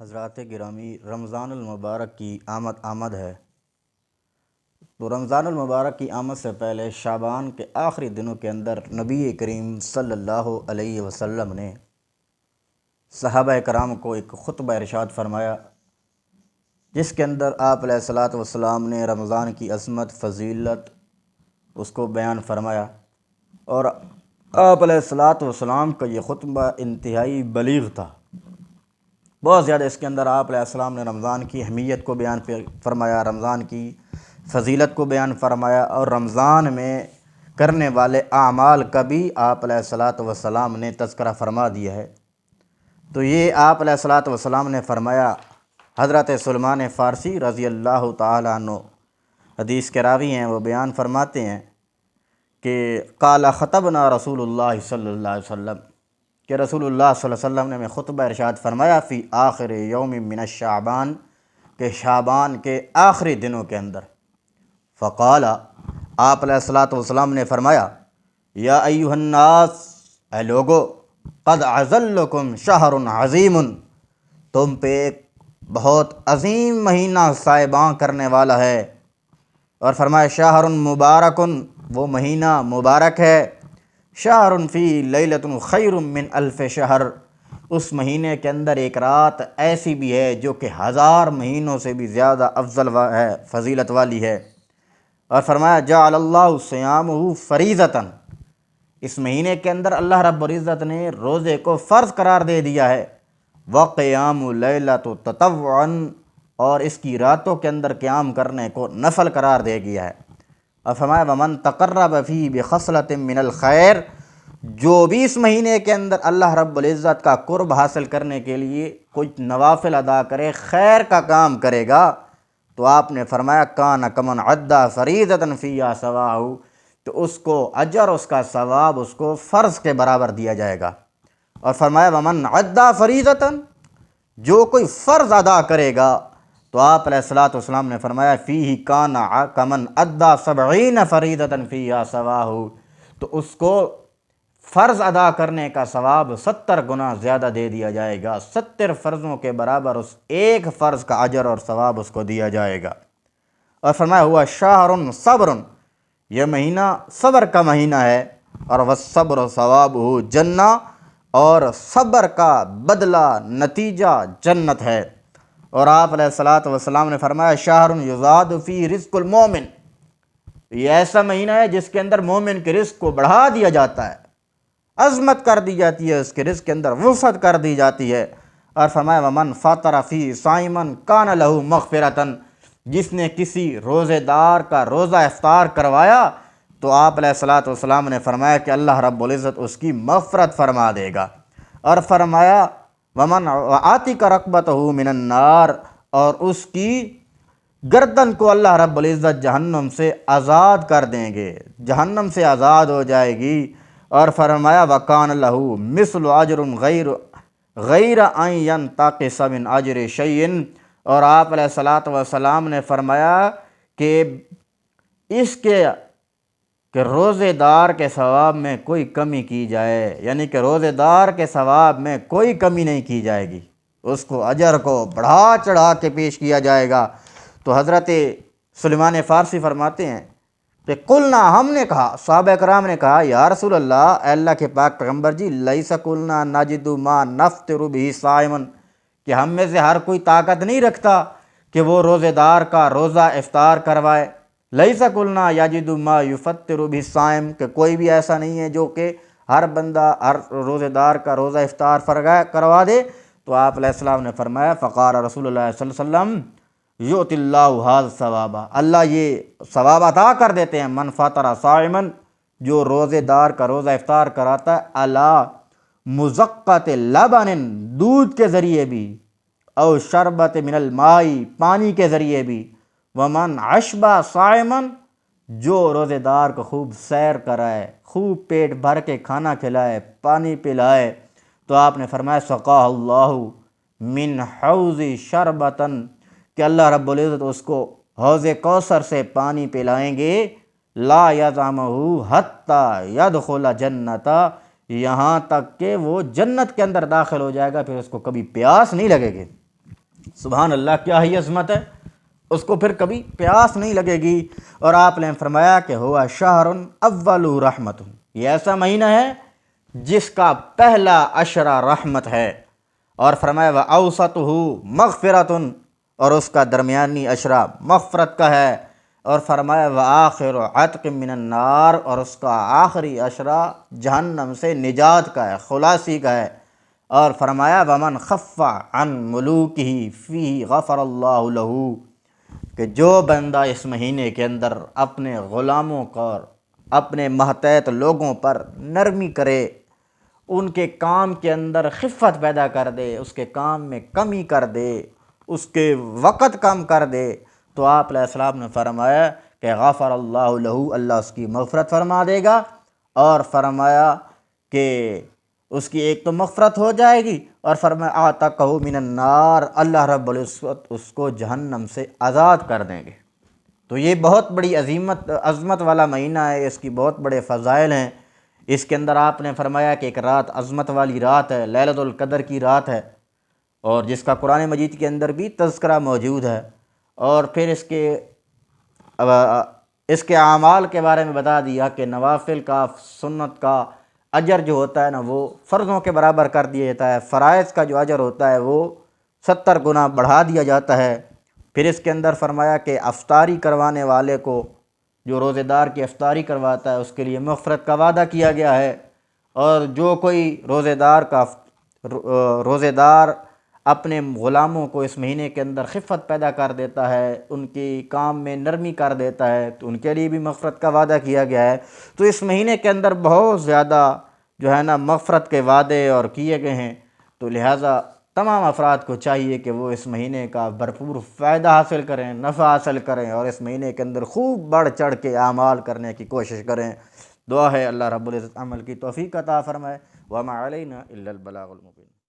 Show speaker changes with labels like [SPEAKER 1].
[SPEAKER 1] حضرات گرامی، رمضان المبارک کی آمد ہے۔ تو رمضان المبارک کی آمد سے پہلے شعبان کے آخری دنوں کے اندر نبی کریم صلی اللہ علیہ وسلم نے صحابہ کرام کو ایک خطبہ ارشاد فرمایا، جس کے اندر آپ علیہ الصلاۃ والسلام نے رمضان کی عظمت، فضیلت اس کو بیان فرمایا، اور آپ علیہ الصلاۃ والسلام کا یہ خطبہ انتہائی بلیغ تھا۔ بہت زیادہ اس کے اندر آپ علیہ السلام نے رمضان کی اہمیت کو بیان فرمایا، رمضان کی فضیلت کو بیان فرمایا، اور رمضان میں کرنے والے اعمال کا بھی آپ علیہ الصلاۃ والسلام نے تذکرہ فرما دیا ہے۔ تو یہ آپ علیہ الصلاۃ والسلام نے فرمایا، حضرت سلمان فارسی رضی اللہ تعالیٰ عنہ حدیث کے راوی ہیں، وہ بیان فرماتے ہیں کہ قال خطبنا رسول اللہ صلی اللہ علیہ وسلم، کہ رسول اللہ صلی اللہ علیہ وسلم نے ہمیں خطبہ ارشاد فرمایا فی آخر یوم من الشعبان، کہ شعبان کے آخری دنوں کے اندر۔ فقال، آپ علیہ الصلاۃ والسلام نے فرمایا، یا ایھا الناس، اے لوگو، قد اظلکم شہر عظیم، تم پہ ایک بہت عظیم مہینہ سائباں کرنے والا ہے، اور فرمایا شہر مبارک، وہ مہینہ مبارک ہے، شہر فی لیلۃ خیر من الف شہر، اس مہینے کے اندر ایک رات ایسی بھی ہے جو کہ 1000 مہینوں سے بھی زیادہ افضل ہے، فضیلت والی ہے۔ اور فرمایا جعل اللہ صیامہ فریضۃ، اس مہینے کے اندر اللہ رب العزت نے روزے کو فرض قرار دے دیا ہے، وقیام لیلۃ تطوعا، اور اس کی راتوں کے اندر قیام کرنے کو نفل قرار دے دیا ہے۔ اور فرمایا ومن تقرب فیہ بخصلۃ من الخیر، جو بھی اس مہینے کے اندر اللہ رب العزت کا قرب حاصل کرنے کے لیے کچھ نوافل ادا کرے، خیر کا کام کرے گا، تو آپ نے فرمایا کان کمن عدى فریضۃ فیہا سواہ، تو اس کو اجر، اس کا ثواب اس کو فرض کے برابر دیا جائے گا۔ اور فرمایا ومن عدى فریضۃ، جو کوئی فرض ادا کرے گا، تو آپ علیہ الصلاۃ والسلام نے فرمایا فیہ کان کمن عدى 70 فریضۃ فیہا سواہ، تو اس کو فرض ادا کرنے کا ثواب 70 گنا زیادہ دے دیا جائے گا، 70 فرضوں کے برابر اس ایک فرض کا اجر اور ثواب اس کو دیا جائے گا۔ اور فرمایا ہوا شہر صبر، یہ مہینہ صبر کا مہینہ ہے، اور والصبر ثوابہ جنہ، اور صبر کا بدلہ، نتیجہ جنت ہے۔ اور آپ علیہ الصلاۃ والسلام نے فرمایا شہر یزاد فی رزق المومن، یہ ایسا مہینہ ہے جس کے اندر مومن کے رزق کو بڑھا دیا جاتا ہے، عظمت کر دی جاتی ہے، اس کے رزق کے اندر وسعت کر دی جاتی ہے۔ اور فرمایا ومن فطر فی صائما کان لہ مغفرۃ، جس نے کسی روزے دار کا روزہ افطار کروایا، تو آپ علیہ الصلاۃ والسلام نے فرمایا کہ اللہ رب العزت اس کی مغفرت فرما دے گا۔ اور فرمایا ومن عاتق رقبتہ من النار، اور اس کی گردن کو اللہ رب العزت جہنم سے آزاد کر دیں گے، جہنم سے آزاد ہو جائے گی۔ اور فرمایا وکان لہ مثل اجر غیر ان ینتقص من اجر شیء، اور آپ علیہ الصلاۃ والسلام نے فرمایا کہ اس کے کہ روزے دار کے ثواب میں کوئی کمی کی جائے، یعنی کہ روزے دار کے ثواب میں کوئی کمی نہیں کی جائے گی، اس کو اجر کو بڑھا چڑھا کے پیش کیا جائے گا۔ تو حضرت سلمان فارسی فرماتے ہیں کہ قلنا، ہم نے کہا، صحابہ کرام نے کہا یا رسول اللہ، اے اللہ کے پاک پیغمبر جی، لیس قلنا نجد ما نفطر بہ صائما، کہ ہم میں سے ہر کوئی طاقت نہیں رکھتا کہ وہ روزے دار کا روزہ افطار کروائے، لیس قلنا یجد ما یفطر بہ الصائم، کہ کوئی بھی ایسا نہیں ہے جو کہ ہر بندہ ہر روزے دار کا روزہ افطار کروا دے۔ تو آپ علیہ السلام نے فرمایا فقال رسول اللہ صلی اللہ علیہ وسلم یؤتی اللہ ھذا الثواب، اللہ یہ ثواب عطا کر دیتے ہیں، من فطر صائما، جو روزے دار کا روزہ افطار کراتا ہے، علی مزقۃ لبن، دودھ کے ذریعے بھی، او شربت من الماء، پانی کے ذریعے بھی، ومن اشبع صائما، جو روزے دار کو خوب سیر کرائے، خوب پیٹ بھر کے کھانا کھلائے، پانی پلائے، تو آپ نے فرمایا سقاہ اللہ من حوض شربتن، کہ اللہ رب العزت اس کو حوض کوثر سے پانی پلائیں گے، لا یظمہ حتی یدخل جنت، یہاں تک کہ وہ جنت کے اندر داخل ہو جائے گا، پھر اس کو کبھی پیاس نہیں لگے گی۔ سبحان اللہ، کیا ہی عظمت ہے، اس کو پھر کبھی پیاس نہیں لگے گی۔ اور آپ نے فرمایا کہ ہوا شہر اول رحمت، یہ ایسا مہینہ ہے جس کا پہلا عشرہ رحمت ہے۔ اور فرمایا وَأَوْسَطُهُ مغفرۃ، اور اس کا درمیانی عشرہ مغفرت کا ہے۔ اور فرمایا وَآخِرُ عَتْقٍ مِّنَ النَّارِ، اور اس کا آخری عشرہ جہنم سے نجات کا ہے، خلاصی کا ہے۔ اور فرمایا وَمَنْ خَفَّ عَنْ مُلُوكِهِ فِيهِ غَفَرَ اللَّهُ لَهُ، کہ جو بندہ اس مہینے کے اندر اپنے غلاموں پر، اپنے ماتحت لوگوں پر نرمی کرے، ان کے کام کے اندر خفت پیدا کر دے، اس کے کام میں کمی کر دے، اس کے وقت کم کر دے، تو آپ علیہ السلام نے فرمایا کہ غفر اللہ لہو، اللہ اس کی مغفرت فرما دے گا۔ اور فرمایا کہ اس کی ایک تو مغفرت ہو جائے گی، اور فرمایا اعتقہ من النار، اللہ رب العزت اس کو جہنم سے آزاد کر دیں گے۔ تو یہ بہت بڑی عظمت والا مہینہ ہے، اس کی بہت بڑے فضائل ہیں۔ اس کے اندر آپ نے فرمایا کہ ایک رات عظمت والی رات ہے، لیلۃ القدر کی رات ہے، اور جس کا قرآن مجید کے اندر بھی تذکرہ موجود ہے۔ اور پھر اس کے اعمال کے بارے میں بتا دیا کہ نوافل کا، سنت کا اجر جو ہوتا ہے نا، وہ فرضوں کے برابر کر دیا جاتا ہے، فرائض کا جو اجر ہوتا ہے وہ 70 گنا بڑھا دیا جاتا ہے۔ پھر اس کے اندر فرمایا کہ افطاری کروانے والے کو، جو روزے دار کی افطاری کرواتا ہے، اس کے لیے مغفرت کا وعدہ کیا گیا ہے۔ اور جو کوئی روزے دار اپنے غلاموں کو اس مہینے کے اندر خفت پیدا کر دیتا ہے، ان کی کام میں نرمی کر دیتا ہے، تو ان کے لیے بھی مغفرت کا وعدہ کیا گیا ہے۔ تو اس مہینے کے اندر بہت زیادہ جو ہے نا مغفرت کے وعدے اور کیے گئے ہیں، تو لہٰذا تمام افراد کو چاہیے کہ وہ اس مہینے کا بھرپور فائدہ حاصل کریں، نفع حاصل کریں، اور اس مہینے کے اندر خوب بڑھ چڑھ کے اعمال کرنے کی کوشش کریں۔ دعا ہے اللہ رب العزت عمل کی توفیق عطا فرمائے۔ وما علینا الا البلاغ المبین۔